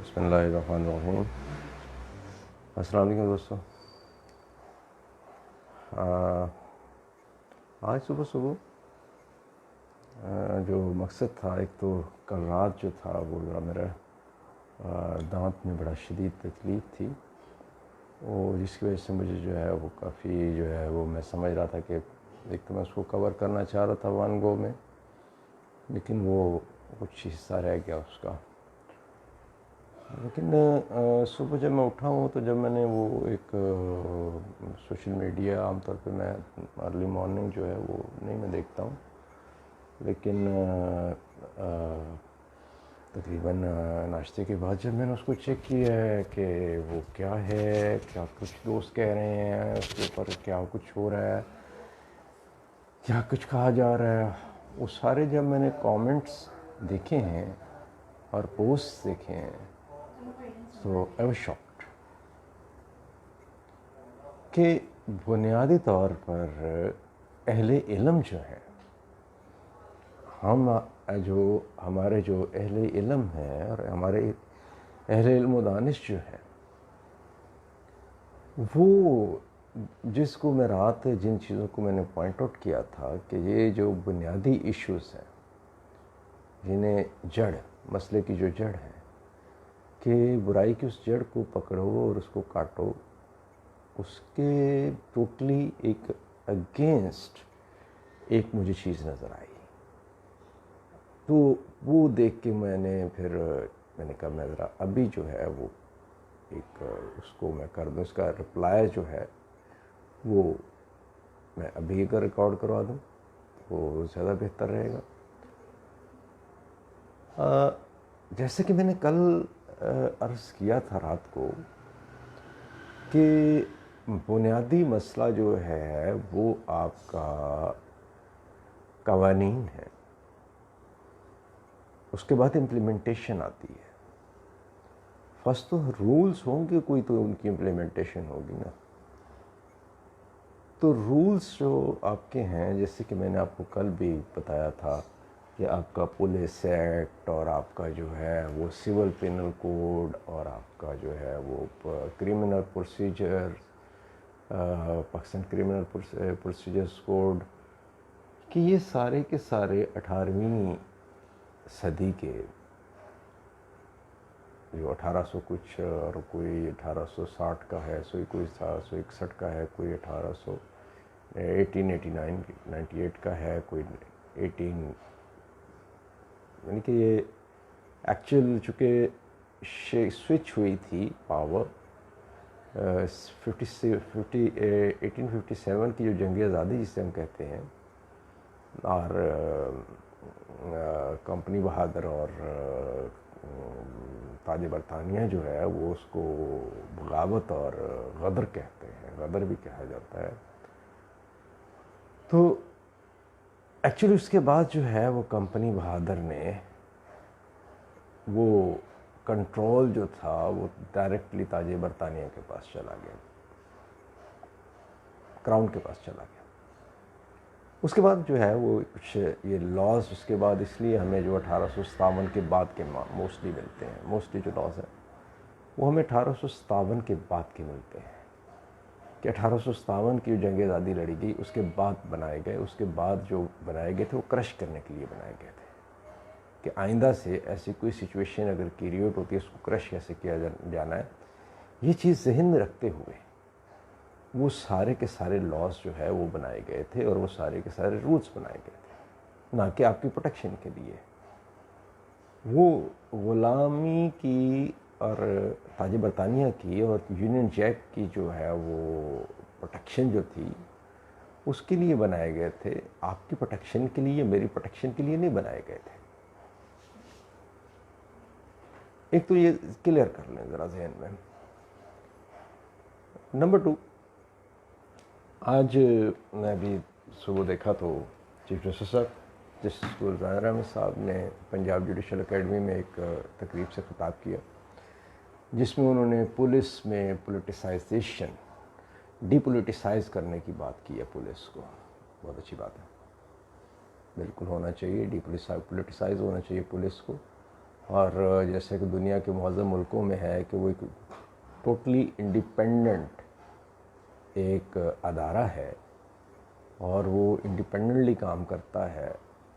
बिस्मिल्लाहिर्रहमानिर्रहीम। अस्सलाम वालेकुम दोस्तों। आज सुबह सुबह जो मकसद था, एक तो कल रात जो था वो मेरा दांत में बड़ा शदीद तकलीफ़ थी, और जिसकी वजह से मुझे जो है वो काफ़ी जो है वो मैं समझ रहा था कि एक तो मैं उसको कवर करना चाह रहा था वन गो में, लेकिन वो कुछ हिस्सा रह गया उसका। लेकिन सुबह जब मैं उठा हूँ तो जब मैंने वो एक सोशल मीडिया, आमतौर पे मैं अर्ली मॉर्निंग जो है वो नहीं मैं देखता हूँ, लेकिन तकरीबन नाश्ते के बाद जब मैंने उसको चेक किया है कि वो क्या है, क्या कुछ दोस्त कह रहे हैं उसके ऊपर, क्या कुछ हो रहा है, क्या कुछ कहा जा रहा है, वो सारे जब मैंने कमेंट्स देखे हैं और पोस्ट देखे हैं तो आई वाज शॉक्ड कि बुनियादी तौर पर अहले इल्म जो है, हमारे जो अहले इल्म हैं और हमारे अहले इल्म व दानिश जो है, वो जिसको मैं रात जिन चीज़ों को मैंने पॉइंट आउट किया था कि ये जो बुनियादी इश्यूज़ हैं, जिन्हें जड़, मसले की जो जड़ है, कि बुराई की उस जड़ को पकड़ो और उसको काटो, उसके टोटली एक अगेंस्ट एक मुझे चीज़ नज़र आई। तो वो देख के मैंने कहा मैं ज़रा अभी जो है वो एक उसको मैं कर दूँ, उसका रिप्लाई जो है वो मैं अभी अगर रिकॉर्ड करवा दूँ वो ज़्यादा बेहतर रहेगा। जैसे कि मैंने कल अर्ज़ किया था रात को कि बुनियादी मसला जो है वो आपका कवानीन है, उसके बाद इम्प्लीमेंटेशन आती है। फर्स्ट तो रूल्स होंगे कोई, तो उनकी इम्प्लीमेंटेशन होगी ना। तो रूल्स जो आपके हैं, जैसे कि मैंने आपको कल भी बताया था कि आपका पुलिस एक्ट और आपका जो है वो सिविल पेनल कोड और आपका जो है वो criminal procedure, Pakistan criminal procedures code, कि ये सारे के सारे 18वीं सदी के, जो 1800 कुछ और कोई 1860 का है, कोई 1861 का है, कोई 1898 का है, कोई 18, यानी कि ये एक्चुअल चूँकि स्विच हुई थी पावर 1857 की जो जंग आज़ादी जिसे हम कहते हैं, और कंपनी बहादुर और ताज बरतानिया जो है वो उसको बगावत और गदर कहते हैं, गदर भी कहा जाता है। तो एक्चुअली उसके बाद जो है वो कंपनी बहादुर ने वो कंट्रोल जो था वो डायरेक्टली ताज बरतानिया के पास चला गया, क्राउन के पास चला गया। उसके बाद जो है वो कुछ ये लॉज उसके बाद इसलिए हमें जो 1857 के बाद के मोस्टली मिलते हैं, मोस्टली जो लॉज हैं वो हमें 1857 के बाद के मिलते हैं, कि 1857 की जो जंग आज़ादी लड़ी गई उसके बाद बनाए गए, उसके बाद जो बनाए गए थे वो क्रश करने के लिए बनाए गए थे, कि आइंदा से ऐसी कोई सिचुएशन अगर क्रिएट होती है उसको क्रश कैसे किया जाना है। ये चीज़ जहन में रखते हुए वो सारे के सारे लॉज जो है वो बनाए गए थे और वो सारे के सारे रूल्स बनाए गए थे, ना कि आपकी प्रोटेक्शन के लिए। वो ग़ुलामी की और ताज बरतानिया की और यूनियन जैक की जो है वो प्रोटेक्शन जो थी उसके लिए बनाए गए थे, आपकी प्रोटेक्शन के लिए, मेरी प्रोटेक्शन के लिए नहीं बनाए गए थे। एक तो ये क्लियर कर लें ज़रा जहन में। नंबर 2, आज मैं अभी सुबह देखा तो चीफ जस्टिस साहब, जस्टिस गुलजार अहमद साहब ने पंजाब जुडिशल एकेडमी में एक तकरीब से खिताब किया, जिसमें उन्होंने पुलिस में पोलिटिसाइजेशन, डीपोलिटिसाइज करने की बात की है पुलिस को। बहुत अच्छी बात है, बिल्कुल होना चाहिए, डीपोलिटिसाइज होना चाहिए पुलिस को। और जैसे कि दुनिया के मुअज़्ज़म मुल्कों में है कि वो एक टोटली इंडिपेंडेंट एक अदारा है और वो इंडिपेंडेंटली काम करता है,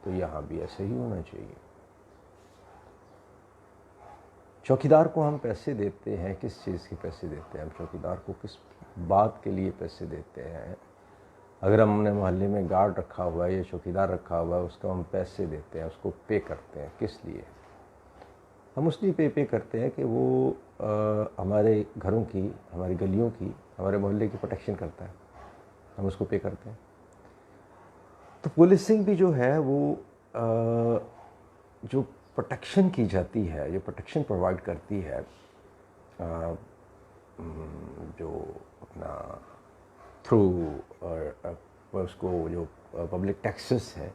तो यहाँ भी ऐसे ही होना चाहिए। चौकीदार को हम पैसे देते हैं, किस चीज़ के पैसे देते हैं? हम चौकीदार को किस बात के लिए पैसे देते हैं? अगर हमने मोहल्ले में गार्ड रखा हुआ है या चौकीदार रखा हुआ है, उसको हम पैसे देते हैं, उसको पे करते हैं, किस लिए? हम उसलिए पे करते हैं कि वो हमारे घरों की, हमारी गलियों की, हमारे मोहल्ले की प्रोटेक्शन करता है, हम उसको पे करते हैं। तो पुलिसिंग भी जो है वो जो प्रोटेक्शन की जाती है, जो प्रोटेक्शन प्रोवाइड करती है, जो अपना थ्रू उसको जो पब्लिक टैक्सेस हैं,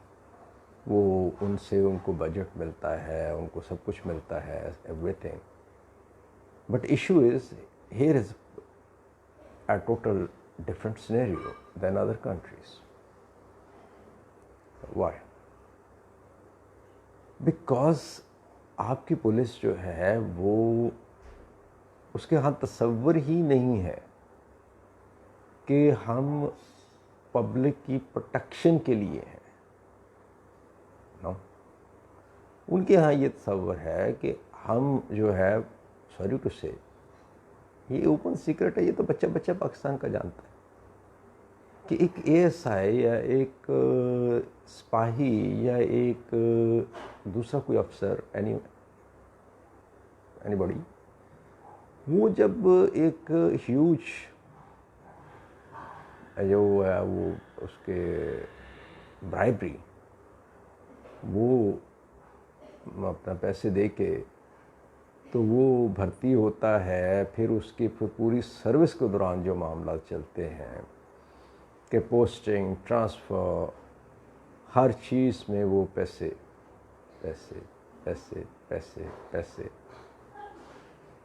वो उनसे उनको बजट मिलता है, उनको सब कुछ मिलता है, everything. But issue is here is a total different scenario than other countries. Why? Because आपकी पुलिस जो है वो उसके यहाँ तसव्वुर ही नहीं है कि हम पब्लिक की प्रोटेक्शन के लिए हैं। नो, उनके यहाँ ये तसव्वुर है कि हम जो है, सॉरी टू से, ये ओपन सीक्रेट है, ये तो बच्चा बच्चा पाकिस्तान का जानता है कि एक एएसआई या एक सिपाही या एक दूसरा कोई अफसर, एनीबॉडी, वो जब एक ह्यूज जो है वो उसके ब्राइबरी, वो अपना पैसे दे के तो वो भर्ती होता है, फिर उसकी पूरी सर्विस के दौरान जो मामला चलते हैं कि पोस्टिंग, ट्रांसफ़र, हर चीज़ में वो पैसे पैसे पैसे पैसे पैसे।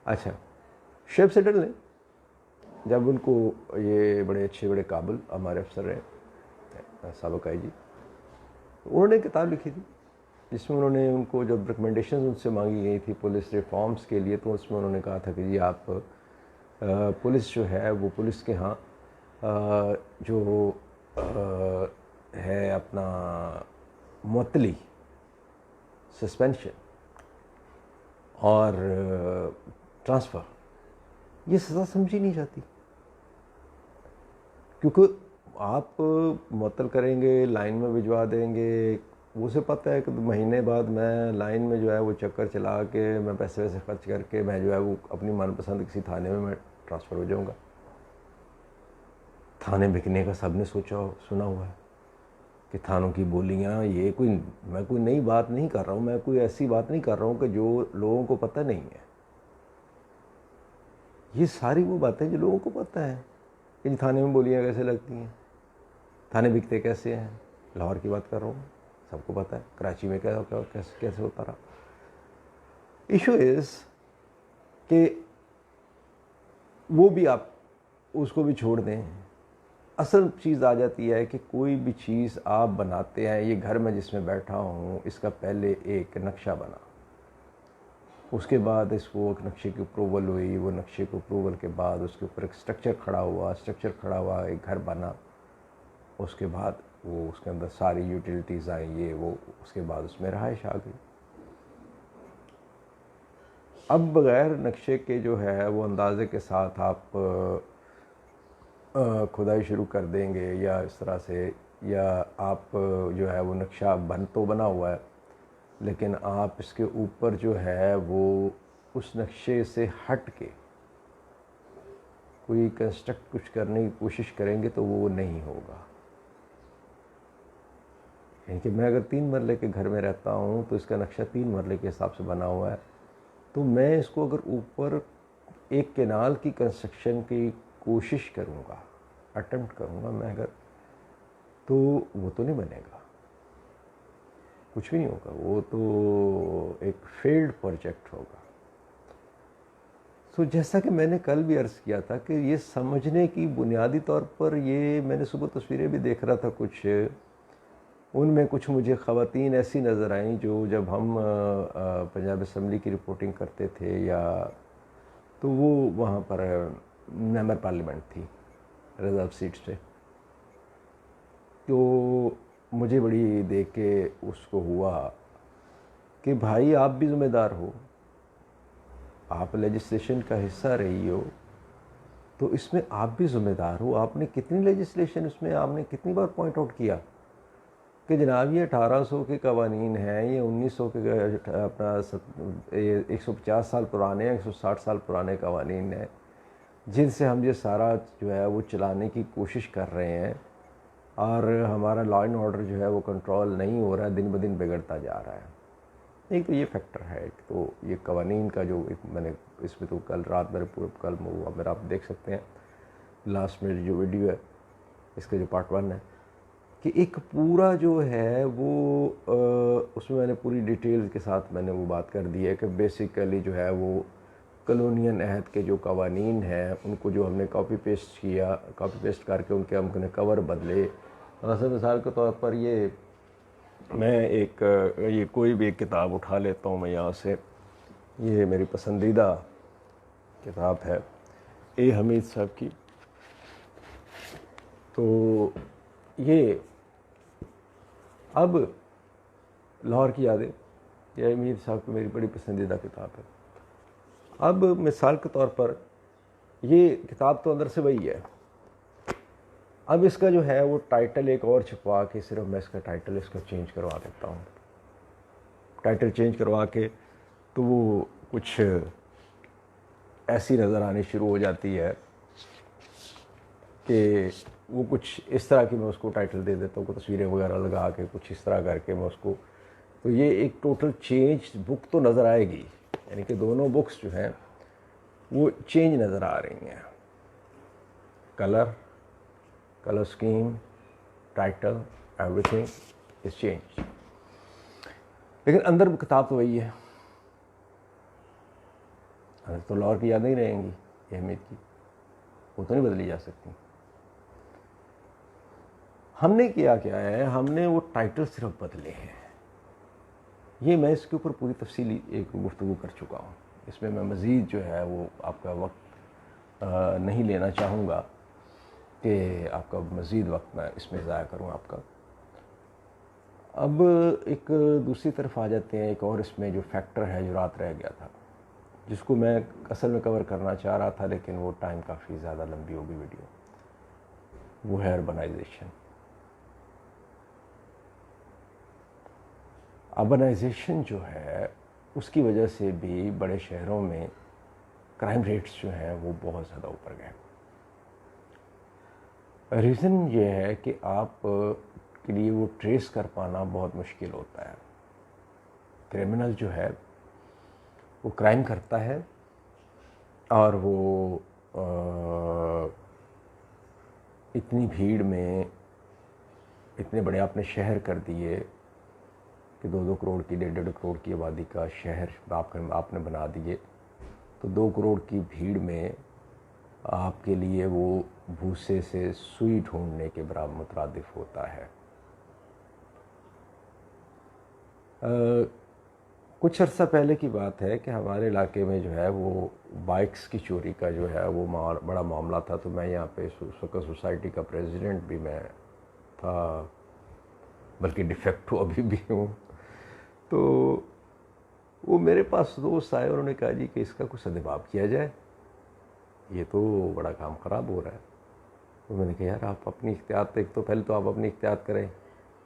अच्छा, शेब सेटल ने जब उनको, ये बड़े अच्छे बड़े काबिल हमारे अफसर हैं साबिक़ आईजी, उन्होंने किताब लिखी थी जिसमें उन्होंने उनको जब रिकमेंडेशंस उनसे मांगी गई थी पुलिस रिफॉर्म्स के लिए, तो उसमें उन्होंने कहा था कि जी आप पुलिस जो है वो पुलिस के यहाँ जो है अपना मुअत्तली, सस्पेंशन और ट्रांसफ़र, ये सज़ा समझी नहीं जाती। क्योंकि आप मुअत्तल करेंगे, लाइन में भिजवा देंगे, उसे पता है कि महीने बाद मैं लाइन में जो है वो चक्कर चला के मैं पैसे वैसे खर्च करके मैं जो है वो अपनी मनपसंद किसी थाने में मैं ट्रांसफ़र हो जाऊंगा। थाने बिकने का सबने सुना हुआ है कि थानों की बोलियां, ये कोई, मैं कोई नई बात नहीं कर रहा हूँ, मैं कोई ऐसी बात नहीं कर रहा हूँ कि जो लोगों को पता नहीं है। ये सारी वो बातें जो लोगों को पता है कि थाने में बोलियां कैसे लगती हैं, थाने बिकते कैसे हैं। लाहौर की बात कर रहा हूँ, सबको पता है, कराची में क्या कैसे होता रहा। इशू इज़ कि वो भी आप उसको भी छोड़ दें। असल चीज़ आ जाती है कि कोई भी चीज़ आप बनाते हैं, ये घर में जिसमें बैठा हूँ इसका पहले एक नक्शा बना, उसके बाद इसको एक नक्शे की अप्रूवल हुई, वो नक्शे को अप्रूवल के बाद उसके ऊपर एक स्ट्रक्चर खड़ा हुआ, एक घर बना, उसके बाद वो उसके अंदर सारी यूटिलिटीज़ आई, ये वो, उसके बाद उसमें रहाइश आ गई। अब बग़ैर नक्शे के जो है वो अंदाज़े के साथ आप खुदाई शुरू कर देंगे या इस तरह से, या आप जो है वो नक्शा तो बना हुआ है, लेकिन आप इसके ऊपर जो है वो उस नक्शे से हट के कोई कंस्ट्रक्ट कुछ करने की कोशिश करेंगे तो वो नहीं होगा। यानी कि मैं अगर 3 मरले के घर में रहता हूँ तो इसका नक्शा 3 मरले के हिसाब से बना हुआ है, तो मैं इसको अगर ऊपर एक केनाल की कंस्ट्रक्शन की कोशिश करूँगा, अटेम्प्ट करूँगा मैं अगर, तो वो तो नहीं बनेगा, कुछ भी नहीं होगा, वो तो एक फेल्ड प्रोजेक्ट होगा। तो जैसा कि मैंने कल भी अर्ज़ किया था कि ये समझने की बुनियादी तौर पर, ये मैंने सुबह तस्वीरें भी देख रहा था कुछ, उनमें कुछ मुझे ख़वातीन ऐसी नज़र आईं जो जब हम पंजाब असम्बली की रिपोर्टिंग करते थे या तो वो वहाँ पर मेंबर पार्लियामेंट थी रिज़र्व सीट से। तो मुझे बड़ी देख के उसको हुआ कि भाई आप भी ज़िम्मेदार हो, आप लेजिस्लेशन का हिस्सा रही हो, तो इसमें आप भी ज़िम्मेदार हो। आपने कितनी लेजिस्लेशन उसमें आपने कितनी बार पॉइंट आउट किया कि जनाब ये 1800 के कवानीन हैं, ये 1900 के अपना 150 साल पुराने 160 साल पुराने कवानीन हैं जिनसे हम ये सारा जो है वो चलाने की कोशिश कर रहे हैं, और हमारा लॉ एंड ऑर्डर जो है वो कंट्रोल नहीं हो रहा है, दिन ब दिन बिगड़ता जा रहा है। एक तो ये फैक्टर है। एक तो ये कवानीन का जो मैंने इसमें तो कल रात मेरे पूरे कल हुआ मेरा, आप देख सकते हैं लास्ट में जो वीडियो है इसका जो पार्ट 1 है, कि एक पूरा जो है वो उसमें मैंने पूरी डिटेल के साथ मैंने वो बात कर दी है कि बेसिकली जो है वो कॉलोनियल अहद के जो कवानीन हैं उनको जो हमने कॉपी पेस्ट किया, कॉपी पेस्ट करके उनके हमने कवर बदले। मिसाल के तौर पर ये मैं ये कोई भी एक किताब उठा लेता हूँ मैं यहाँ से, ये मेरी पसंदीदा किताब है ए हमीद साहब की। तो ये अब लाहौर की यादें, ये हमीद साहब की मेरी बड़ी पसंदीदा किताब है। अब मिसाल के तौर पर ये किताब तो अंदर से वही है, अब इसका जो है वो टाइटल एक और छपवा के, सिर्फ मैं इसका टाइटल इसका चेंज करवा देता हूँ। टाइटल चेंज करवा के तो वो कुछ ऐसी नज़र आनी शुरू हो जाती है कि वो कुछ इस तरह की मैं उसको टाइटल दे देता हूँ, तस्वीरें वगैरह लगा के कुछ इस तरह करके मैं उसको, तो ये एक टोटल चेंज बुक तो नज़र आएगी। यानी कि दोनों बुक्स जो हैं वो चेंज नज़र आ रही हैं, colour scheme, title, everything is change, लेकिन अंदर किताब तो वही है। अंदर तो लाहौर की यादें ही रहेंगी, अहमियत की, वो तो नहीं बदली जा सकती। हमने किया क्या है, हमने वो टाइटल सिर्फ बदले हैं। ये मैं इसके ऊपर पूरी तफसीली एक गुफ्तगू कर चुका हूँ, इसमें मैं मज़ीद जो है वो आपका वक्त नहीं लेना चाहूँगा कि आपका मज़ीद वक्त मैं इसमें ज़ाया करूँ आपका। अब एक दूसरी तरफ आ जाते हैं, एक और इसमें जो फैक्टर है जो रात रह गया था, जिसको मैं असल में कवर करना चाह रहा था, लेकिन वो टाइम काफ़ी ज़्यादा लंबी होगी वीडियो, वो है अर्बनाइजेशन। अर्बनाइजेशन जो है उसकी वजह से भी बड़े शहरों में क्राइम रेट्स जो हैं वो बहुत ज़्यादा ऊपर गए। रीज़न ये है कि आप के लिए वो ट्रेस कर पाना बहुत मुश्किल होता है। क्रिमिनल जो है वो क्राइम करता है और वो इतनी भीड़ में इतने बड़े आपने शहर कर दिए कि 2-2 करोड़ की 1.5 करोड़ की आबादी का शहर आपने बना दिए, तो 2 करोड़ की भीड़ में आपके लिए वो भूसे से सुई ढूंढने के बराबर मुतरादिफ होता है। कुछ अर्सा पहले की बात है कि हमारे इलाके में जो है वो बाइक्स की चोरी का जो है वो बड़ा मामला था। तो मैं यहाँ पे उस वक्त सोसाइटी का प्रेसिडेंट भी मैं था, बल्कि डिफेक्टो अभी भी हूँ। तो वो मेरे पास दोस्त आए, उन्होंने कहा जी कि इसका कुछ सद्भाव किया जाए, ये तो बड़ा काम ख़राब हो रहा है। तो मैंने कहा यार आप अपनी एहतियात, एक तो पहले तो आप अपनी एहतियात करें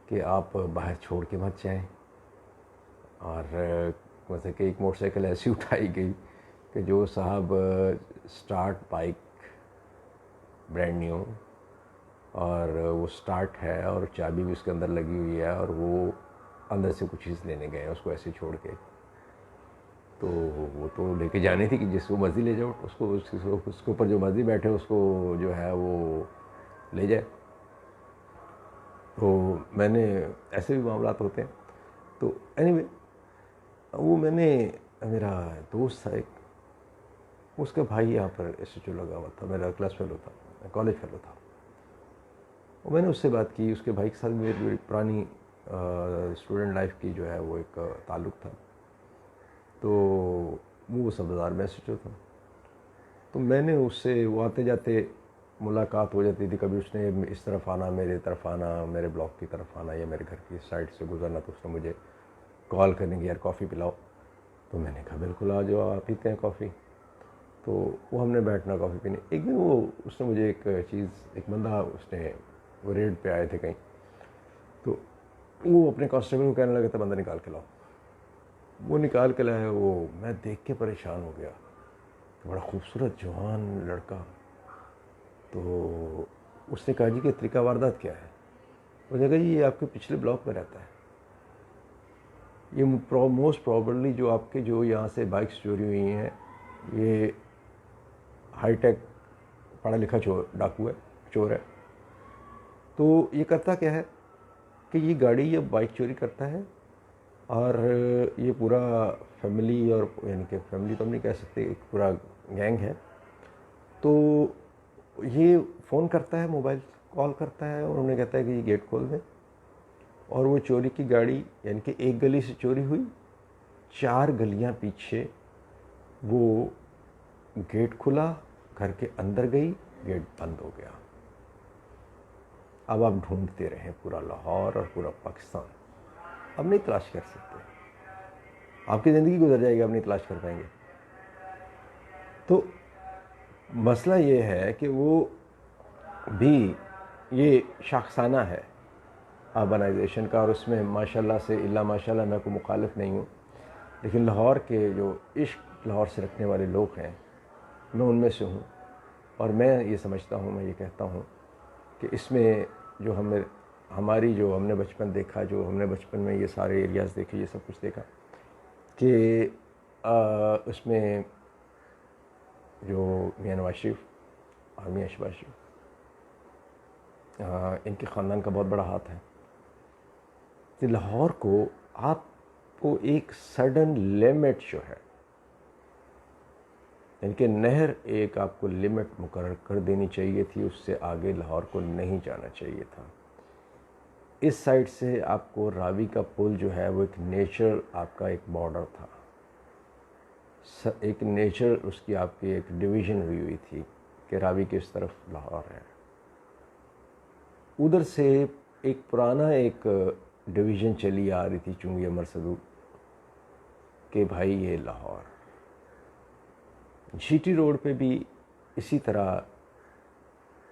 कि आप बाहर छोड़ के मत जाएं। और मतलब कि एक मोटरसाइकिल ऐसी उठाई गई कि जो साहब स्टार्ट बाइक ब्रांड न्यू, और वो स्टार्ट है और चाबी भी उसके अंदर लगी हुई है, और वो अंदर से कुछ चीज़ लेने गए उसको ऐसे छोड़ के। तो वो तो लेके जानी थी कि जिसको मर्ज़ी ले जाओ, उसके ऊपर जो मर्ज़ी बैठे उसको जो है वो ले जाए। तो मैंने ऐसे भी मामलात होते हैं। तो एनीवे वो मेरा दोस्त था एक, उसका भाई यहाँ पर SHO लगा हुआ था, मेरा क्लास फेलो था, कॉलेज फेलो था। और मैंने उससे बात की, उसके भाई के साथ मेरी बड़ी पुरानी स्टूडेंट लाइफ की जो है वो एक ताल्लुक़ था। तो वो सब्ज़ार में स्थित था। तो मैंने उससे वो आते जाते मुलाकात हो जाती थी। कभी उसने इस तरफ आना, मेरे तरफ आना, मेरे ब्लॉक की तरफ आना या मेरे घर की साइड से गुजरना, तो उसने मुझे कॉल करने की, यार कॉफ़ी पिलाओ। तो मैंने कहा बिल्कुल आ जाओ, आप पीते हैं कॉफ़ी। तो वो हमने बैठना कॉफ़ी पीने। एक दिन वो उसने मुझे एक चीज़, एक बंदा, उसने वो रेड पे आए थे कहीं, तो वो अपने कांस्टेबल को कहने लगा था बंदा निकाल के लाओ। वो निकाल के लाया। वो मैं देख के परेशान हो गया, बड़ा खूबसूरत जवान लड़का। तो उसने कहा जी कि तरीका वारदात क्या है? उसने कहा जी ये आपके पिछले ब्लॉक में रहता है, ये मोस्ट प्रॉबली जो आपके जो यहाँ से बाइक्स चोरी हुई हैं, ये हाईटेक पढ़ा लिखा डाकू है, चोर है। तो ये करता क्या है कि ये गाड़ी, ये बाइक चोरी करता है और ये पूरा फैमिली, और यानी कि फैमिली तो हम नहीं कह सकते, एक पूरा गैंग है। तो ये फ़ोन करता है, मोबाइल कॉल करता है और उन्हें कहता है कि ये गेट खोल दें। और वो चोरी की गाड़ी, यानी कि एक गली से चोरी हुई, 4 गलियां पीछे वो गेट खुला, घर के अंदर गई, गेट बंद हो गया। अब आप ढूंढते रहें पूरा लाहौर और पूरा पाकिस्तान, अब नहीं तलाश कर सकते। आपकी ज़िंदगी गुजर जाएगी, आप नहीं तलाश कर पाएंगे। तो मसला ये है कि वो भी ये शाखसाना है अर्बनाइजेशन का, और उसमें माशाल्लाह से इल्ला माशाल्लाह मैं कोई मुखालिफ नहीं हूँ, लेकिन लाहौर के जो इश्क लाहौर से रखने वाले लोग हैं, मैं उनमें से हूँ। और मैं ये समझता हूँ, मैं ये कहता हूँ कि इसमें जो हमारी जो हमने बचपन देखा, जो हमने बचपन में ये सारे एरियाज़ देखे, ये सब कुछ देखा कि उसमें जो मियां नवाज शरीफ और मियां शहबाज शरीफ, इनके ख़ानदान का बहुत बड़ा हाथ है कि लाहौर को आपको एक सडन लिमिट जो है, इनके नहर एक आपको लिमिट मुकर्रर कर देनी चाहिए थी, उससे आगे लाहौर को नहीं जाना चाहिए था। इस साइड से आपको रावी का पुल जो है वो एक नेचर आपका एक बॉर्डर था, एक नेचर उसकी आपकी एक डिवीज़न हुई थी कि रावी के इस तरफ लाहौर है, उधर से एक पुराना एक डिवीज़न चली आ रही थी चुंगी अमर सदू कि भाई ये लाहौर। जीटी रोड पे भी इसी तरह,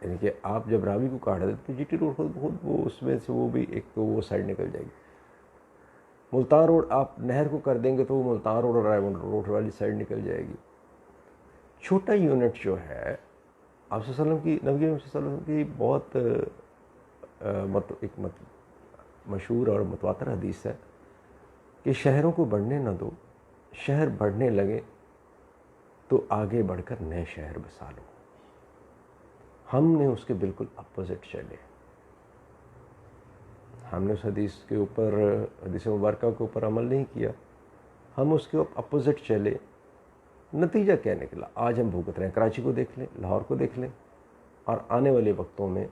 यानी कि आप जब रावी को काट देते तो जीटी रोड खुद वो उसमें से वो भी एक तो वो साइड निकल जाएगी। मुल्तान रोड आप नहर को कर देंगे तो वो मुल्तान रोड और रायवन रोड वाली साइड निकल जाएगी। छोटा यूनिट जो है आप सल्लम की, नबी वसल्लम की बहुत मशहूर और मुतवातर हदीस है कि शहरों को बढ़ने न दो, शहर बढ़ने लगे तो आगे बढ़कर नए शहर बसा लो। हमने उसके बिल्कुल अपोजिट चले। हमने उस हदीस के ऊपर, हदीस मुबारक के ऊपर अमल नहीं किया, हम उसके अपोजिट चले। नतीजा क्या निकला? आज हम भुगत रहे हैं। कराची को देख लें, लाहौर को देख लें, और आने वाले वक्तों में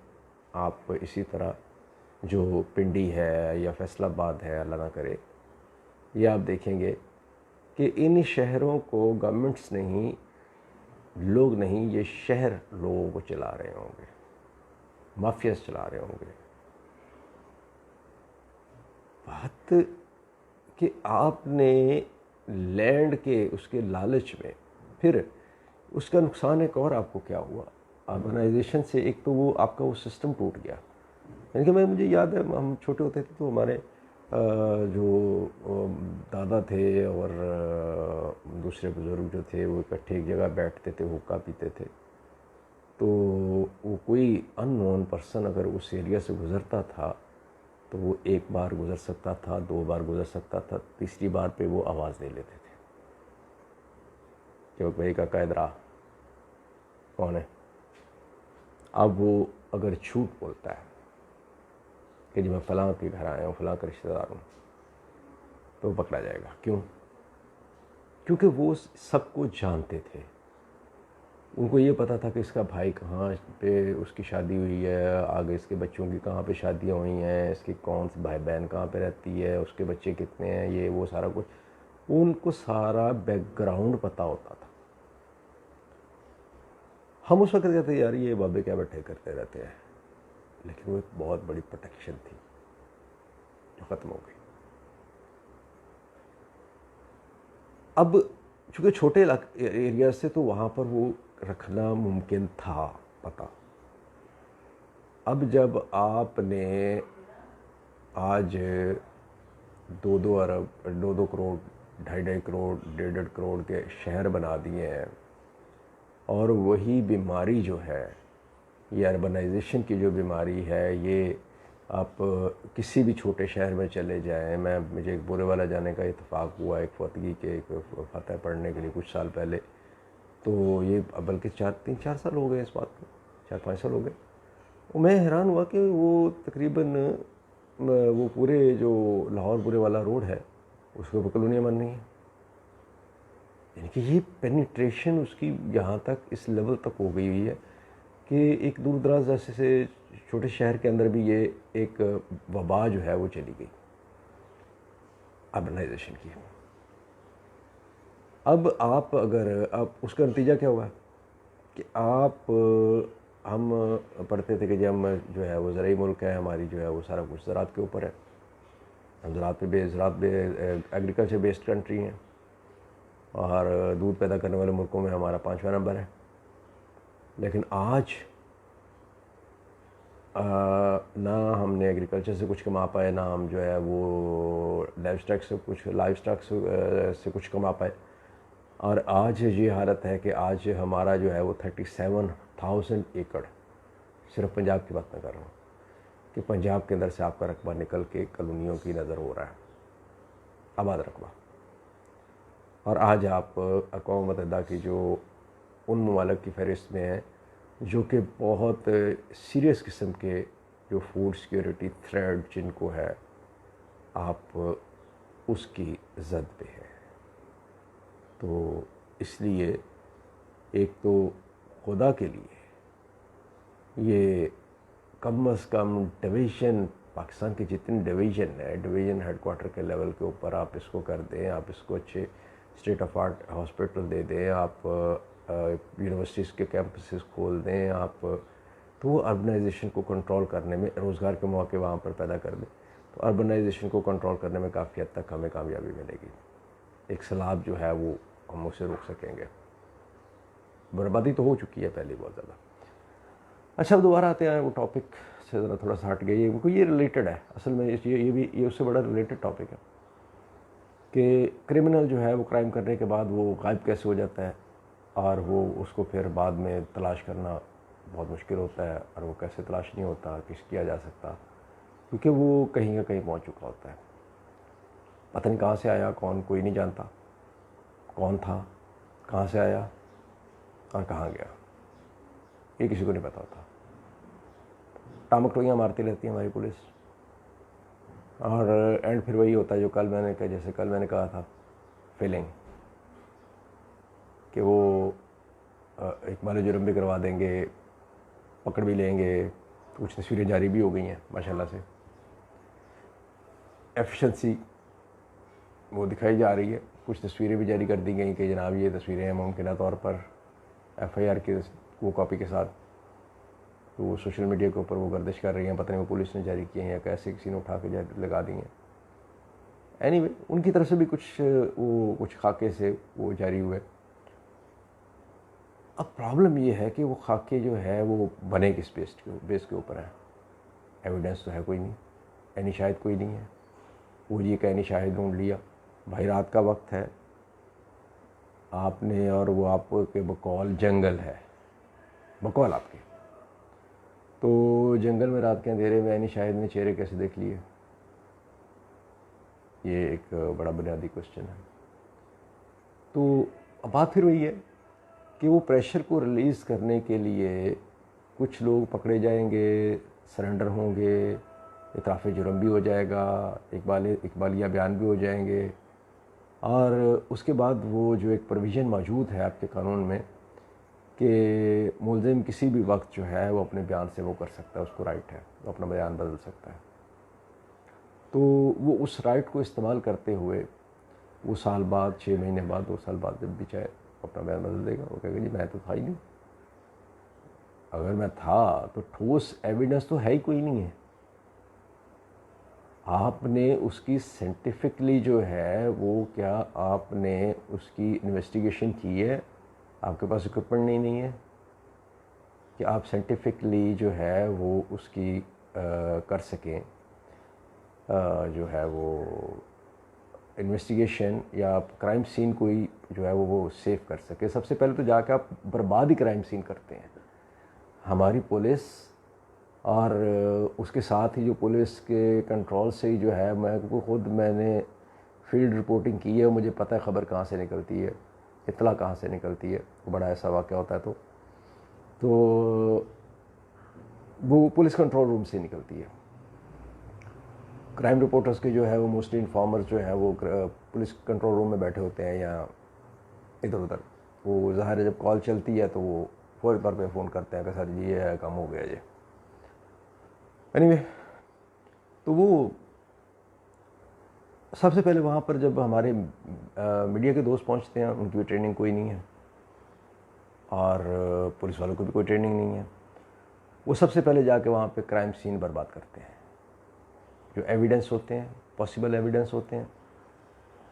आप इसी तरह जो पिंडी है या फैसलाबाद है, अल्लाह ना करे, ये आप देखेंगे कि इन शहरों को गवर्नमेंट्स नहीं, लोग नहीं, ये शहर लोगों को चला रहे होंगे, माफियाज चला रहे होंगे। बात कि आपने लैंड के उसके लालच में, फिर उसका नुकसान एक और आपको क्या हुआ अर्बनाइजेशन से, एक तो वो आपका वो सिस्टम टूट गया। यानी कि मुझे याद है हम छोटे होते थे तो हमारे जो दादा थे और दूसरे बुज़ुर्ग जो थे वो इकट्ठे एक जगह बैठते थे, हुक्का पीते थे। तो वो कोई अननोन पर्सन अगर उस एरिया से गुज़रता था तो वो एक बार गुज़र सकता था, 2 बार गुज़र सकता था, तीसरी बार पे वो आवाज़ दे लेते थे कि भाई काका इधर आ, कौन है। अब वो अगर झूठ बोलता है कि जी मैं फ़लाँ के घर आया हूँ, फ़लाँ का रिश्तेदार हूँ, तो पकड़ा जाएगा। क्यों? क्योंकि वो सबको जानते थे। उनको ये पता था कि इसका भाई कहाँ पे उसकी शादी हुई है, आगे इसके बच्चों की कहाँ पे शादियाँ हुई हैं, इसकी कौन सी भाई बहन कहाँ पे रहती है, उसके बच्चे कितने हैं, ये वो सारा कुछ उनको सारा बैकग्राउंड पता होता था। हम उस वक्त कहते यार ये बाबे क्या बैठे करते रहते हैं, लेकिन वो एक बहुत बड़ी प्रोटेक्शन थी जो ख़त्म हो गई। अब चूँकि छोटे एरिया से तो वहाँ पर वो रखना मुमकिन था पता। अब जब आपने आज 2-2 अरब 2-2 करोड़ 2.5 करोड़ 1.5 करोड़ के शहर बना दिए हैं, और वही बीमारी जो है, ये अर्बनाइजेशन की जो बीमारी है, ये आप किसी भी छोटे शहर में चले जाएं। मुझे एक बोरे वाला जाने का इत्तेफाक हुआ एक फतगी के एक फतह पढ़ने के लिए कुछ साल पहले, तो ये बल्कि 3-4 साल हो गए इस बात को, 4-5 साल हो गए। मैं हैरान हुआ कि वो तकरीबन वो पूरे जो लाहौर बुरे वाला रोड है उसके ऊपर कॉलोनियाँ बन रही हैं। यानी कि ये पेनिट्रेशन उसकी यहाँ तक इस लेवल तक हो गई हुई है कि एक दूर दराज ऐसे से छोटे शहर के अंदर भी ये एक वबा जो है वो चली गई अर्बनाइजेशन की। अब आप अगर आप उसका नतीजा क्या हुआ कि हम पढ़ते थे कि जब हम जो है वो ज़राई मुल्क है, हमारी जो है वो सारा कुछ ज़राअत के ऊपर है, हम ज़राअत पे एग्रीकल्चर बेस्ड कंट्री हैं, और दूध पैदा करने वाले मुल्कों में हमारा 5वां नंबर है। लेकिन आज ना हमने एग्रीकल्चर से कुछ कमा पाए, ना हम जो है वो लाइफ स्टॉक से कुछ कमा पाए। और आज ये हालत है कि आज हमारा जो है वो 37,000 एकड़, सिर्फ पंजाब की बात मैं कर रहा हूँ, कि पंजाब के अंदर से आपका रकबा निकल के कॉलोनियों की नज़र हो रहा है, आबाद रकबा। और आज आप अक़वाम मुत्तहिदा की जो उन ममालिक की फहरिस्त में है जो कि बहुत सीरियस किस्म के जो फूड सिक्योरिटी थ्रेट जिनको है, आप उसकी जद पे है। तो इसलिए एक तो खुदा के लिए ये कम अज़ कम डिवीज़न, पाकिस्तान के जितने डिवीज़न है, डिवीज़न हेडक्वार्टर के लेवल के ऊपर आप इसको कर दें, आप इसको अच्छे स्टेट ऑफ आर्ट हॉस्पिटल दे दें, आप यूनिवर्सिटीज़ के कैंपसेस खोल दें, आप तो वो अर्बनाइजेशन को कंट्रोल करने में, रोज़गार के मौके वहाँ पर पैदा कर दें, तो अर्बनाइजेशन को कंट्रोल करने में काफ़ी हद तक हमें कामयाबी मिलेगी। एक सैलाब जो है वो हम उसे रोक सकेंगे। बर्बादी तो हो चुकी है पहले बहुत ज़्यादा। अच्छा, अब दोबारा आते हैं वो टॉपिक से ज़रा थोड़ा सा हट गई, क्योंकि ये रिलेटेड है असल में, ये उससे बड़ा रिलेटेड टॉपिक है कि क्रिमिनल जो है वो क्राइम करने के बाद वो गायब कैसे हो जाता है, और वो उसको फिर बाद में तलाश करना बहुत मुश्किल होता है, और वो कैसे तलाश नहीं होता, किस किया जा सकता, क्योंकि वो कहीं ना कहीं पहुंच चुका होता है। पता नहीं कहाँ से आया, कोई नहीं जानता कौन था, कहाँ से आया और कहाँ गया, ये किसी को नहीं पता होता। टामकटोइयाँ मारती रहती है हमारी पुलिस, और एंड फिर वही होता है जो जैसे कल मैंने कहा था, फीलिंग कि वो इकबाल जुर्म भी करवा देंगे, पकड़ भी लेंगे। कुछ तस्वीरें जारी भी हो गई हैं माशाल्लाह से, एफिशिएंसी वो दिखाई जा रही है। कुछ तस्वीरें भी जारी कर दी गई कि जनाब ये तस्वीरें हैं मुमकिन तौर पर FIR के वो कॉपी के साथ, तो वो सोशल मीडिया के ऊपर वो गर्दिश कर रही हैं, पता नहीं वो पुलिस ने जारी की हैं या कैसे किसी ने उठा के लगा दी हैं। एनीवे, उनकी तरफ से भी कुछ खाके से वो जारी हुए। अब प्रॉब्लम ये है कि वो खाके जो है वो बने किस बेस के ऊपर है। एविडेंस तो है कोई नहीं, एनी शाहिद कोई नहीं है। वो ये कि एनी शाहिद ढूंढ लिया, भाई रात का वक्त है आपने, और वो आपके बकौल जंगल है, बकौल आपके, तो जंगल में रात के अंधेरे में एनी शाहिद ने चेहरे कैसे देख लिए, ये एक बड़ा बुनियादी क्वेश्चन है। तो अब बात फिर वही है कि वो प्रेशर को रिलीज़ करने के लिए कुछ लोग पकड़े जाएंगे, सरेंडर होंगे, इतराफ़ जुर्म भी हो जाएगा, इकबालिया बयान भी हो जाएंगे, और उसके बाद वो जो एक प्रोविज़न मौजूद है आपके कानून में कि मुलजिम किसी भी वक्त जो है वो अपने बयान से वो कर सकता है, उसको राइट है, वो अपना बयान बदल सकता है। तो वो उस राइट को इस्तेमाल करते हुए वो साल बाद, 6 महीने बाद, 2 साल बाद जब भी चाहे अपना बयान बदल देगा। वो कहेगा जी मैं तो था ही नहीं, अगर मैं था तो ठोस एविडेंस तो है ही कोई नहीं है। आपने उसकी साइंटिफिकली जो है वो क्या आपने उसकी इन्वेस्टिगेशन की है? आपके पास इक्विपमेंट नहीं है कि आप साइंटिफिकली जो है वो उसकी कर सकें, जो है वो इन्वेस्टिगेशन या क्राइम सीन कोई जो है वो सेव कर सके। सबसे पहले तो जाकर आप बर्बादी क्राइम सीन करते हैं। हमारी पुलिस और उसके साथ ही जो पुलिस के कंट्रोल से ही जो है, मैंने फील्ड रिपोर्टिंग की है, मुझे पता है ख़बर कहाँ से निकलती है, इतला कहाँ से निकलती है। बड़ा ऐसा वाक़या होता है तो वो पुलिस कंट्रोल रूम से निकलती है। क्राइम रिपोर्टर्स के जो है वो मोस्टली इन्फॉर्मर्स जो है वो पुलिस कंट्रोल रूम में बैठे होते हैं या इधर उधर। वो ज़ाहिर है जब कॉल चलती है तो वो फौरी तौर पे फ़ोन करते हैं कि सर जी ये काम हो गया ये। एनीवे, तो वो सबसे पहले वहाँ पर जब हमारे मीडिया के दोस्त पहुँचते हैं, उनकी भी ट्रेनिंग कोई नहीं है और पुलिस वालों को भी कोई ट्रेनिंग नहीं है। वो सबसे पहले जाके वहाँ पे क्राइम सीन बर्बाद करते हैं। जो एविडेंस होते हैं, पॉसिबल एविडेंस होते हैं,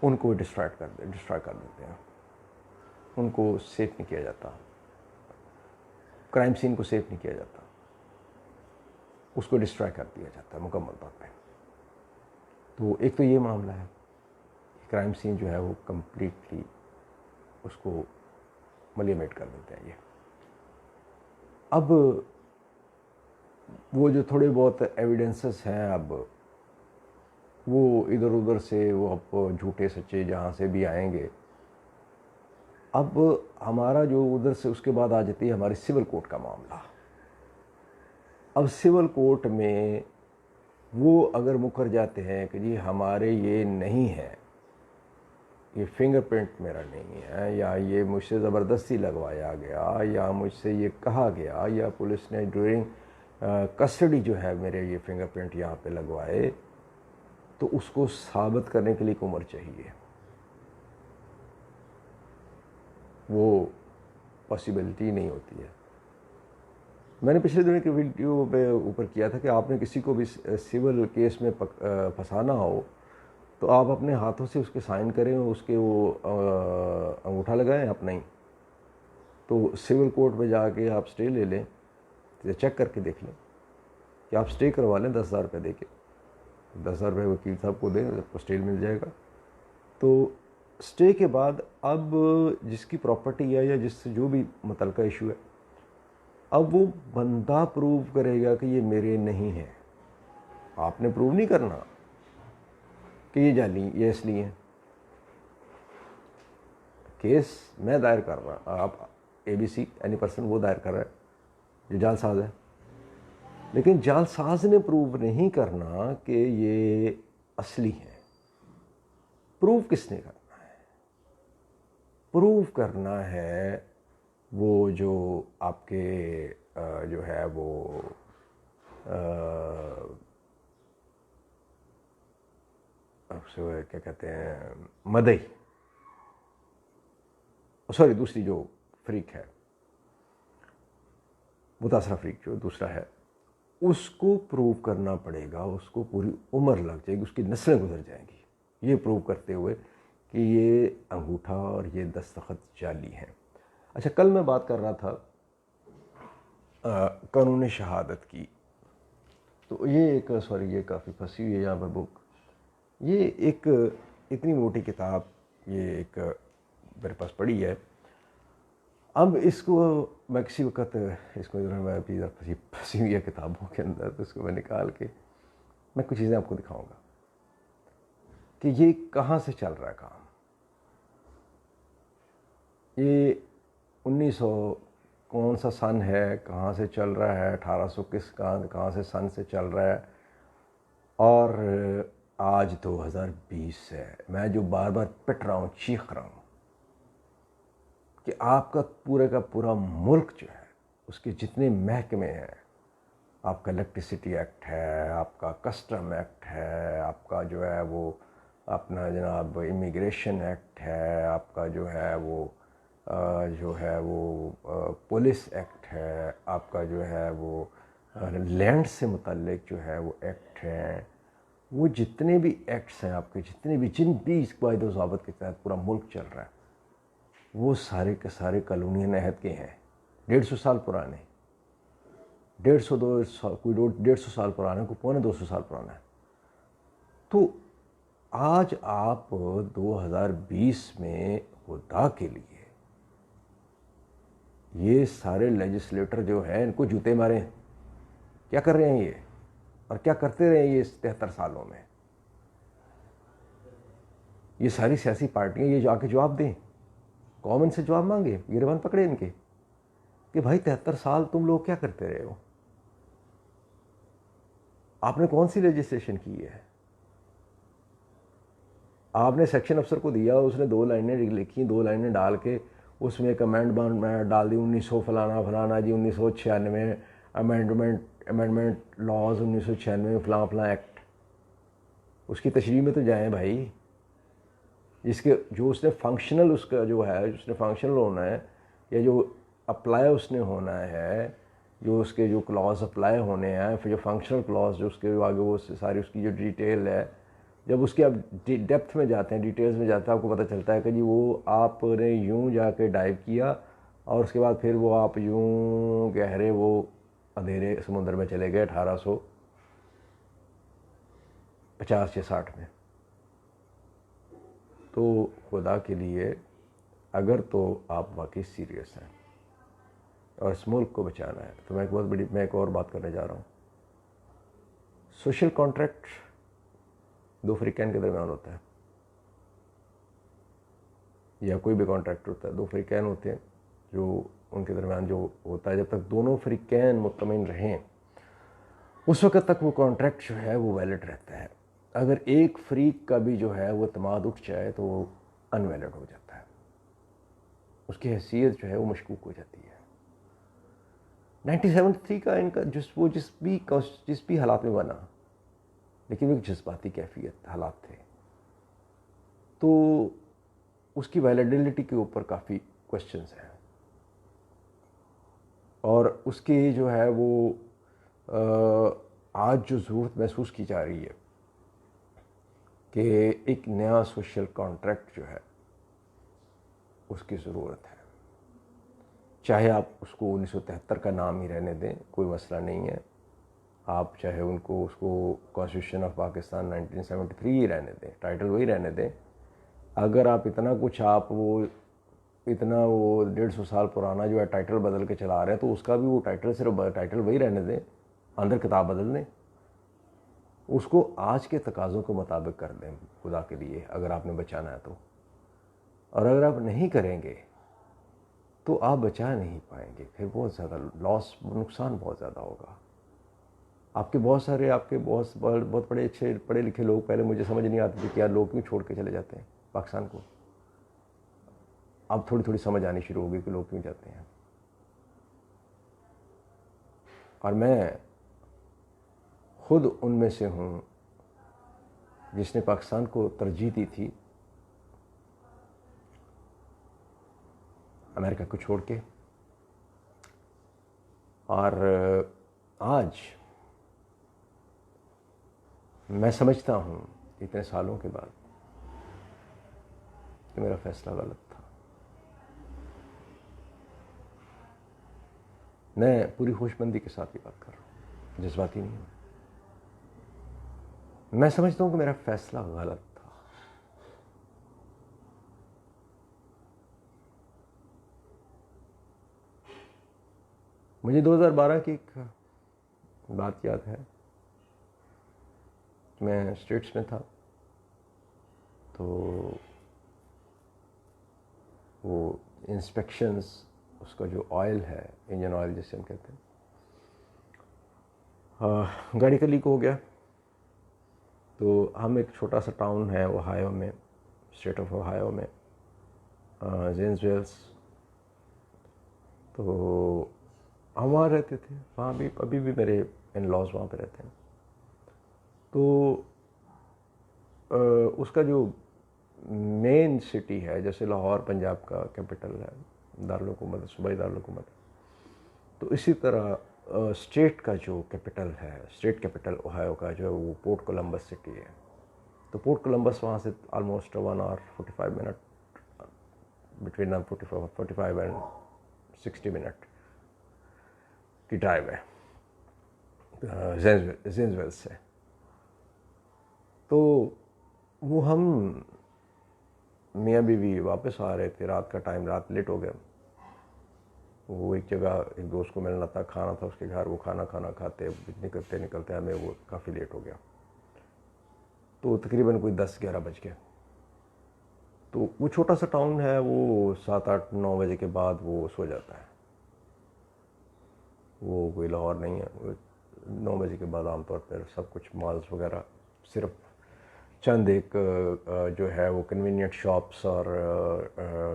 उनको डिस्ट्रॉय कर देते हैं। उनको सेफ नहीं किया जाता, क्राइम सीन को सेफ नहीं किया जाता, उसको डिस्ट्रॉय कर दिया जाता है मुकम्मल तौर पे। तो एक तो ये मामला है, क्राइम सीन जो है वो कम्प्लीटली उसको मलियामेट कर देते हैं ये। अब वो जो थोड़े बहुत एविडेंसेस हैं, अब वो इधर उधर से वो अब झूठे सच्चे जहाँ से भी आएंगे। अब हमारा जो उधर से उसके बाद आ जाती है हमारी सिविल कोर्ट का मामला। अब सिविल कोर्ट में वो अगर मुकर जाते हैं कि जी हमारे ये नहीं है, ये फिंगरप्रिंट मेरा नहीं है, या ये मुझसे ज़बरदस्ती लगवाया गया, या मुझसे ये कहा गया, या पुलिस ने ड्यूरिंग कस्टडी जो है मेरे ये फिंगरप्रिंट यहाँ पे लगवाए, तो उसको साबित करने के लिए एक उम्र चाहिए। वो पॉसिबिलिटी नहीं होती है। मैंने पिछले दिनों की वीडियो पे ऊपर किया था कि आपने किसी को भी सिविल केस में फंसाना हो तो आप अपने हाथों से उसके साइन करें, उसके वो अंगूठा लगाएं अपना ही। तो सिविल कोर्ट में जाके आप स्टे ले लें, तो चेक करके देख लें कि आप स्टे करवा लें 10,000 रुपये दे के। 10,000 रुपये वकील साहब को दें, आपको स्टे मिल जाएगा। तो स्टे के बाद अब जिसकी प्रॉपर्टी है या जिससे जो भी मुतल्लिका इशू है, अब वो बंदा प्रूव करेगा कि ये मेरे नहीं है। आपने प्रूव नहीं करना कि ये जाली, ये इसलिए है। केस मैं दायर कर रहा, आप ABC एनी पर्सन वो दायर कर रहा है जो जालसाज है, लेकिन जालसाज ने प्रूव नहीं करना कि ये असली है। प्रूव किसने करना है? प्रूव करना है वो जो आपके जो है वो क्या कहते हैं, मदई, सॉरी दूसरी जो फ्रीक है, मुतासरा फ्रीक जो दूसरा है, उसको प्रूव करना पड़ेगा। उसको पूरी उम्र लग जाएगी, उसकी नस्लें गुजर जाएंगी ये प्रूव करते हुए कि ये अंगूठा और ये दस्तखत जाली हैं। अच्छा, कल मैं बात कर रहा था कानून शहादत की। तो ये एक ये काफ़ी फंसी हुई है यहाँ पर बुक। ये एक इतनी मोटी किताब, ये एक मेरे पास पड़ी है। अब इसको मैं किसी वक्त इसको मैं अभी फंसी हुई है किताबों के अंदर, तो इसको मैं निकाल के मैं कुछ चीज़ें आपको दिखाऊंगा कि ये कहाँ से चल रहा है काम। ये 1900 कौन सा सन है, कहाँ से चल रहा है, 1800 कहाँ से सन से चल रहा है, और आज 2020 है। मैं जो बार बार पिट रहा हूँ, चीख रहा हूँ कि आपका पूरे का पूरा मुल्क जो है उसके जितने महकमे हैं, आपका इलेक्ट्रिसिटी एक्ट है, आपका कस्टम एक्ट है, आपका जो है वो अपना जनाब इमिग्रेशन एक्ट है, आपका जो है वो पुलिस एक्ट है, आपका जो है वो लैंड से मुतल्लिक जो है वो एक्ट हैं, वो जितने भी एक्ट्स हैं आपके, जितने भी जिन भी इस कायदे व ज़ाब्त के तहत पूरा मुल्क चल रहा है, वो सारे के सारे कॉलोनियल अहद के हैं, 150 साल पुराने, 150-200 कोई 150 साल पुराना, कोई 250 साल पुराना है। तो आज आप 2020 में खुदा के लिए ये सारे लेजिस्लेटर जो हैं इनको जूते मारें। क्या कर रहे हैं ये, और क्या करते रहे ये 73 सालों में? ये सारी सियासी पार्टियां ये जाके जवाब दें, कौम इनसे जवाब मांगे, गिरबान पकड़े इनके कि भाई 73 साल तुम लोग क्या करते रहे हो? आपने कौन सी लेजिस्लेशन की है? आपने सेक्शन अफसर को दिया, उसने 2 लाइनें लिखी, 2 लाइनें डाल के उसमें कमेंट डाल दी 1900 फलाना फलाना जी, 1996 अमेंडमेंट लॉज 1996 फलां फलां एक्ट। उसकी तशरीह में तो जाएं भाई, जिसके जो उसने फंक्शनल, उसका जो है उसने फंक्शनल होना है, या जो अप्लाई उसने होना है, जो उसके जो क्लॉज अप्लाई होने हैं, फिर जो फंक्शनल क्लॉज जो उसके आगे वो सारी उसकी जो डिटेल है, जब उसके आप डेप्थ में जाते हैं, डिटेल्स में जाते हैं, आपको पता चलता है कि जी वो आपने यूं जाके डाइव किया और उसके बाद फिर वो आप यूं गहरे वो अंधेरे समुद्र में चले गए 1850 या 60 में। तो खुदा के लिए अगर तो आप वाकई सीरियस हैं और इस मुल्क को बचाना है, तो मैं एक और बात करने जा रहा हूँ। सोशल कॉन्ट्रैक्ट 2 फ़रीक़ैन के दरमियान होता है, या कोई भी कॉन्ट्रैक्ट होता है, 2 फ़रीक़ैन होते हैं जो उनके दरमियान जो होता है, जब तक दोनों फ़रीक़ैन मुतमईन रहें उस वक़्त तक वो कॉन्ट्रैक्ट जो है वो वैलिड रहता है। अगर एक फ़रीक का भी जो है वो एतमाद उठ जाए तो वो अनवैलिड हो जाता है, उसकी हैसियत जो है वो मशकूक हो जाती है। 1973 का इनका जिस भी हालात में बना, लेकिन वो एक जज्बाती कैफियत हालात थे, तो उसकी वैलिडिटी के ऊपर काफ़ी क्वेश्चंस हैं, और उसकी जो है वो आज जो ज़रूरत महसूस की जा रही है कि एक नया सोशल कॉन्ट्रैक्ट जो है उसकी ज़रूरत है। चाहे आप उसको 1973 का नाम ही रहने दें, कोई मसला नहीं है, आप चाहे उसको कॉन्स्टिट्यूशन ऑफ पाकिस्तान 1973 ही रहने दें, टाइटल वही रहने दें। अगर आप इतना 150 साल पुराना जो है टाइटल बदल के चला रहे हैं, तो उसका भी वो टाइटल सिर्फ टाइटल वही रहने दें, अंदर किताब बदल दें, उसको आज के तकाज़ों के मुताबिक कर दें खुदा के लिए, अगर आपने बचाना है तो। और अगर आप नहीं करेंगे तो आप बचा नहीं पाएंगे, फिर बहुत ज़्यादा लॉस, नुकसान बहुत ज़्यादा होगा। आपके बहुत बड़े अच्छे पढ़े लिखे लोग, पहले मुझे समझ नहीं आती थी कि यार लोग क्यों छोड़ के चले जाते हैं पाकिस्तान को। अब थोड़ी थोड़ी समझ आनी शुरू हो गई कि लोग क्यों जाते हैं। और मैं खुद उनमें से हूँ जिसने पाकिस्तान को तरजीह दी थी अमेरिका को छोड़ के। और आज मैं समझता हूँ इतने सालों के बाद कि मेरा फैसला गलत था। मैं पूरी होशमंदी के साथ ये बात कर रहा हूँ, जज्बाती नहीं हूँ। मैं समझता हूँ कि मेरा फैसला गलत था। मुझे 2012 की एक बात याद है। मैं स्टेट्स में था, तो वो इंस्पेक्शंस, उसका जो ऑयल है, इंजन ऑयल जिसे हम कहते हैं, गाड़ी का लीक हो गया। तो हम एक छोटा सा टाउन है ओहायो में, स्टेट ऑफ ओहायो में, जेन्सविल्स, तो हम वहाँ रहते थे, वहाँ भी अभी भी मेरे इन लॉज वहाँ पे रहते हैं। तो उसका जो मेन सिटी है, जैसे लाहौर पंजाब का कैपिटल है, दारुल हुकूमत, सूबाई दारुल हुकूमत, तो इसी तरह स्टेट का जो कैपिटल है, स्टेट कैपिटल ओहायो का जो है वो पोर्ट कोलंबस सिटी है। तो पोर्ट कोलंबस वहाँ से almost 1 hour 45 minute, between 45 and 60 minute की ड्राइव है जेन्सविल से। तो वो हम मियाँ बीवी वापस आ रहे थे, रात का टाइम, रात लेट हो गया। वो एक जगह एक दोस्त को मिलना था, खाना था उसके घर, वो खाना खाते निकलते निकलते हमें वो काफ़ी लेट हो गया। तो तकरीबन कोई 10-11 बज गए। तो वो छोटा सा टाउन है, वो 7-8-9 बजे के बाद वो सो जाता है। वो कोई लाहौर नहीं है, वो 9 बजे के बाद आमतौर पर सब कुछ मॉल्स वगैरह, सिर्फ चंद एक जो है वो कन्वीनियंट शॉप्स और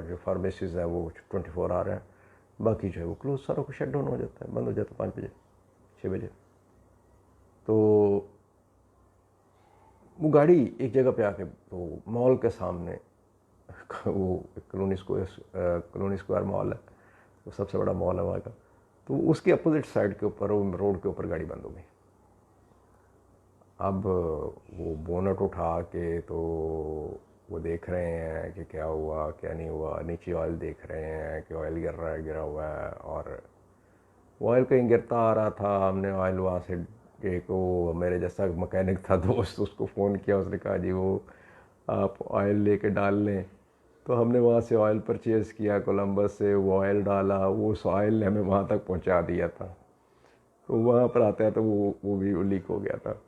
जो फार्मेसीज़ हैं वो 24 आवर हैं, बाकी जो है वो क्लोज, सारा कुछ शट डाउन हो जाता है, बंद हो जाता है 5 बजे 6 बजे। तो वो गाड़ी एक जगह पे आके, तो मॉल के सामने वो कॉलोनी स्क्वायर मॉल है, वो सबसे बड़ा मॉल है वहाँ का। तो उसके अपोजिट साइड के ऊपर, वो रोड के ऊपर गाड़ी बंद हो गई। अब वो बोनट उठा के तो वो देख रहे हैं कि क्या हुआ क्या नहीं हुआ, नीचे ऑयल देख रहे हैं कि ऑयल गिरा हुआ है, और वो ऑयल कहीं गिरता आ रहा था। हमने ऑयल वहाँ से, एक वो मेरे जैसा मैकेनिक था दोस्त, उसको फ़ोन किया, उसने कहा जी वो आप ऑयल लेके डाल लें। तो हमने वहाँ से ऑयल परचेज़ किया कोलंबस से, वो ऑयल डाला, वो उस ऑयल ने हमें वहाँ तक पहुँचा दिया था। तो वहाँ पर आता है तो वो भी लीक हो गया था।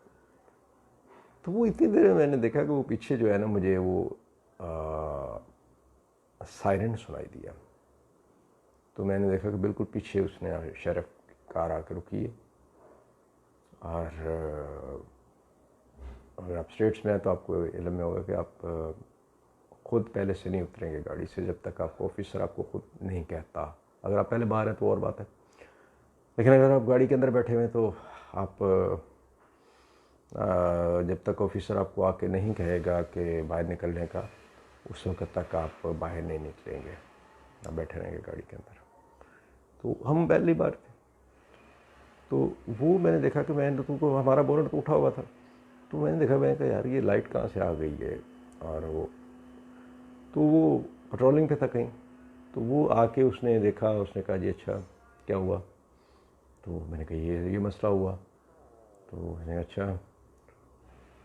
तो वो इतनी देर में मैंने देखा कि वो पीछे जो है ना, मुझे वो सायरन सुनाई दिया। तो मैंने देखा कि बिल्कुल पीछे उसने शेरिफ कार आकर रुकी है। और अगर आप स्टेट्स में हैं तो आपको इल्म में होगा कि आप खुद पहले से नहीं उतरेंगे गाड़ी से जब तक आपको ऑफिसर आपको खुद नहीं कहता। अगर आप पहले बाहर हैं तो और बात है, लेकिन अगर आप गाड़ी के अंदर बैठे हुए हैं तो आप जब तक ऑफिसर आपको आके नहीं कहेगा कि बाहर निकलने का, उस वक्त तक आप बाहर नहीं निकलेंगे, आप बैठे रहेंगे गाड़ी के अंदर। तो हम पहली बार थे, तो वो मैंने देखा कि मैंने तुमको, हमारा बोनट तो उठा हुआ था, तो मैंने देखा, मैंने कहा यार ये लाइट कहाँ से आ गई है। और वो पेट्रोलिंग पे था कहीं, तो वो आके उसने देखा, उसने कहा जी अच्छा क्या हुआ। तो मैंने कहा ये मसला हुआ। तो मैंने अच्छा,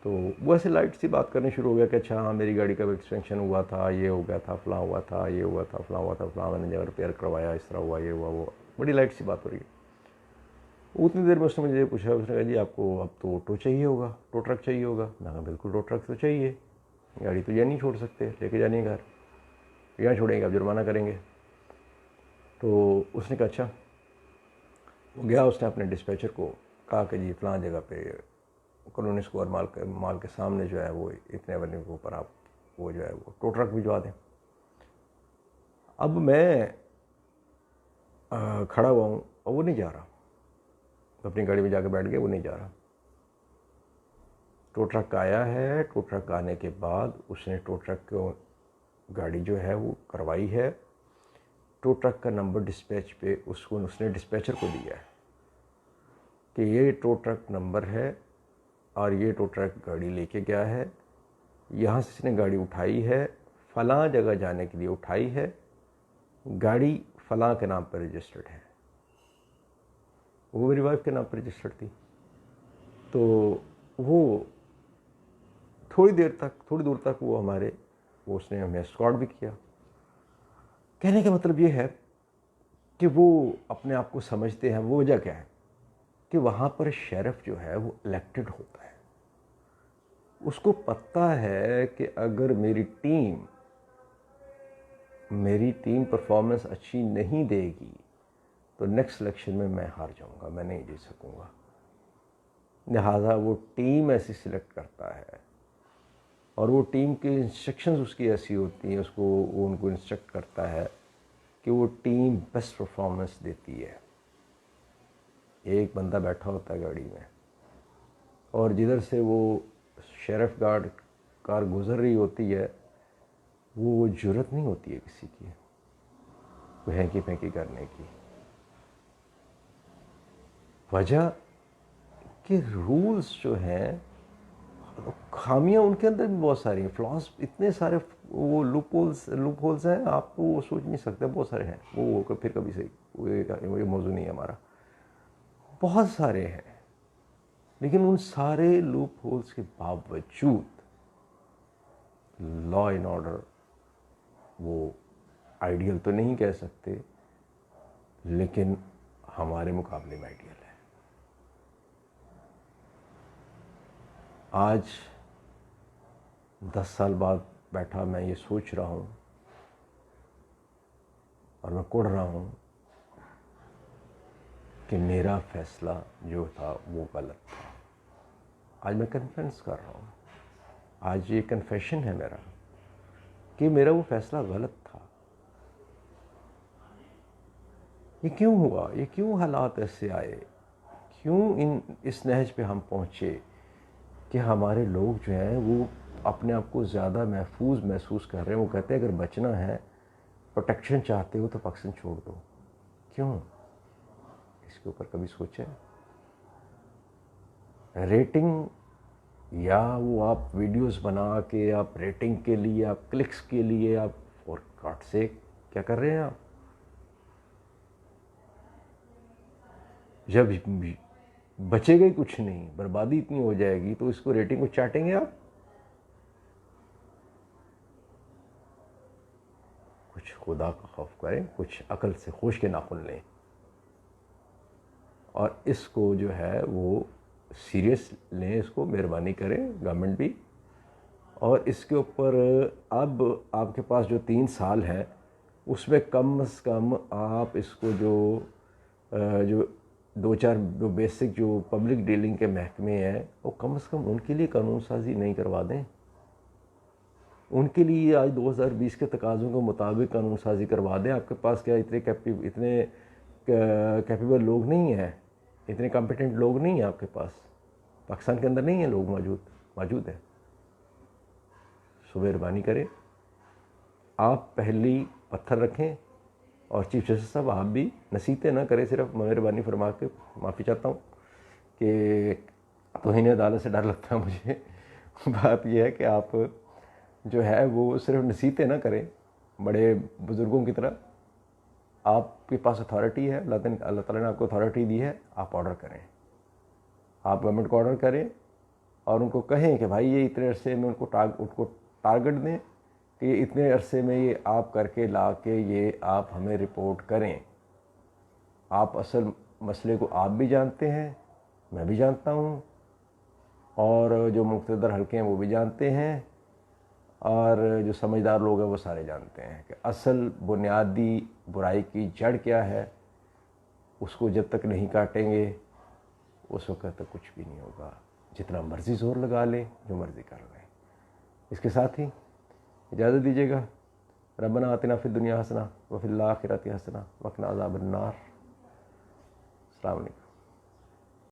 तो वो ऐसे लाइट सी बात करने शुरू हो गया कि अच्छा हाँ मेरी गाड़ी का एक्सटेंशन हुआ था, ये हो गया था, फलां हुआ था, ये हुआ था, फलां हुआ था, फलां मैंने जगह रिपेयर करवाया, इस तरह हुआ, ये हुआ, वो बड़ी लाइट सी बात हो रही है। उतनी देर में उसने मुझे पूछा, उसने कहा जी आपको अब तो टो चाहिए होगा, टो ट्रक चाहिए होगा। मैं कहा बिल्कुल टो ट्रक तो चाहिए, गाड़ी तो यहाँ नहीं छोड़ सकते, लेके जानी है घर, यहाँ छोड़ेंगे आप जुर्माना करेंगे। तो उसने कहा अच्छा। वो गया, उसने अपने डिस्पैचर को कहा कि जी फलां जगह पे कॉलोनी स्क्वायर माल के सामने जो है वो इतने एवेन्यू के ऊपर आप वो जो है वो टो ट्रक भिजवा दें। अब मैं खड़ा हुआ हूँ और वो नहीं जा रहा, अपनी गाड़ी में जाके बैठ गया, वो नहीं जा रहा। टो ट्रक आया है, टो ट्रक आने के बाद उसने टो ट्रक को गाड़ी जो है वो करवाई है, टो ट्रक का नंबर डिस्पैच पे उसको उसने डिस्पैचर को दिया है कि ये टो ट्रक नंबर है और ये टो ट्रक गाड़ी लेके गया है, यहाँ से इसने गाड़ी उठाई है, फ़लाँ जगह जाने के लिए उठाई है, गाड़ी फ़लाँ के नाम पर रजिस्टर्ड है। वो मेरी वाइफ के नाम पर रजिस्टर्ड थी। तो वो थोड़ी दूर तक वो उसने हमें एस्कॉर्ट भी किया। कहने का मतलब ये है कि वो अपने आप को समझते हैं। वो वजह क्या है कि वहाँ पर शेरिफ जो है वो इलेक्टेड होता है, उसको पता है कि अगर मेरी टीम परफॉर्मेंस अच्छी नहीं देगी तो नेक्स्ट इलेक्शन में मैं हार जाऊँगा, मैं नहीं जीत सकूँगा। लिहाजा वो टीम ऐसी सिलेक्ट करता है और वो टीम की इंस्ट्रक्शंस उसकी ऐसी होती हैं, वो उनको इंस्ट्रक्ट करता है कि वो टीम बेस्ट परफॉर्मेंस देती है। एक बंदा बैठा होता है गाड़ी में और जिधर से वो शेरिफ गार्ड कार गुजर रही होती है, वो जुर्रत नहीं होती है किसी की वो हैंकी पैंकी करने की। वजह कि रूल्स जो हैं, खामियां उनके अंदर भी बहुत सारी हैं, फ्लॉज इतने सारे, वो लूप होल्स हैं, आप वो सोच नहीं सकते, बहुत सारे हैं। वो फिर कभी से ये मौजूद नहीं है हमारा, बहुत सारे हैं। लेकिन उन सारे लूप होल्स के बावजूद लॉ एंड ऑर्डर, वो आइडियल तो नहीं कह सकते, लेकिन हमारे मुकाबले में आइडियल है। आज 10 साल बाद बैठा मैं ये सोच रहा हूँ और मैं कुढ़ रहा हूँ कि मेरा फैसला जो था वो गलत था। आज मैं कन्फेस कर रहा हूँ, आज ये कन्फेशन है मेरा कि मेरा वो फैसला गलत था। ये क्यों हुआ, ये क्यों हालात ऐसे आए, क्यों इस नहज पे हम पहुँचे कि हमारे लोग जो हैं वो अपने आप को ज़्यादा महफूज महसूस कर रहे हैं। वो कहते हैं अगर बचना है, प्रोटेक्शन चाहते हो तो पाकिस्तान छोड़ दो। क्यों? इसके ऊपर कभी सोचे? रेटिंग, या वो आप वीडियोस बना के आप रेटिंग के लिए, आप क्लिक्स के लिए, आप फॉर गॉड सेक क्या कर रहे हैं आप? जब बचेगा ही कुछ नहीं, बर्बादी इतनी हो जाएगी, तो इसको रेटिंग को चाटेंगे आप? कुछ खुदा का खौफ करें, कुछ अकल से होश के नाखुन लें और इसको जो है वो सीरियस लें, इसको मेहरबानी करें गवर्नमेंट भी। और इसके ऊपर अब आपके पास जो 3 साल है, उसमें कम से कम आप इसको जो 2-4 जो बेसिक जो पब्लिक डीलिंग के महकमे हैं, वो कम से कम उनके लिए कानून साजी नहीं करवा दें। उनके लिए आज 2020 के तकाज़ों के मुताबिक कानून साजी करवा दें। आपके पास क्या इतने कैपेबल लोग नहीं हैं, इतने कॉम्पिटेंट लोग नहीं हैं आपके पास? पाकिस्तान के अंदर नहीं है लोग, मौजूद है। सो मेहरबानी करें, आप पहली पत्थर रखें और चीफ जस्टिस साहब आप भी नसीहतें ना करें, सिर्फ मेहरबानी फरमा के माफ़ी चाहता हूँ कि तौहीन अदालत से डर लगता है मुझे। बात यह है कि आप जो है वो सिर्फ नसीहतें ना करें, बड़े बुज़ुर्गों की तरह। आपके पास अथॉरिटी है, अल्लाह ताला ने आपको अथॉरिटी दी है, आप ऑर्डर करें, आप गवर्नमेंट को ऑर्डर करें और उनको कहें कि भाई ये इतने अरसे में उनको टारगेट दें कि ये इतने अरसे में ये आप करके ला के ये आप हमें रिपोर्ट करें। आप असल मसले को आप भी जानते हैं, मैं भी जानता हूँ, और जो मुक़्तदर हल्के हैं वो भी जानते हैं, और जो समझदार लोग हैं वो सारे जानते हैं कि असल बुनियादी बुराई की जड़ क्या है। उसको जब तक नहीं काटेंगे उस वक्त तक कुछ भी नहीं होगा। जितना मर्ज़ी ज़ोर लगा लें, जो मर्ज़ी कर लें। इसके साथ ही इजाज़त दीजिएगा। रब्बना आतिना फिद दुनिया हसना व फिल आखिरति हसना वक़िना अज़ाबन्नार। अस्सलामु अलैकुम।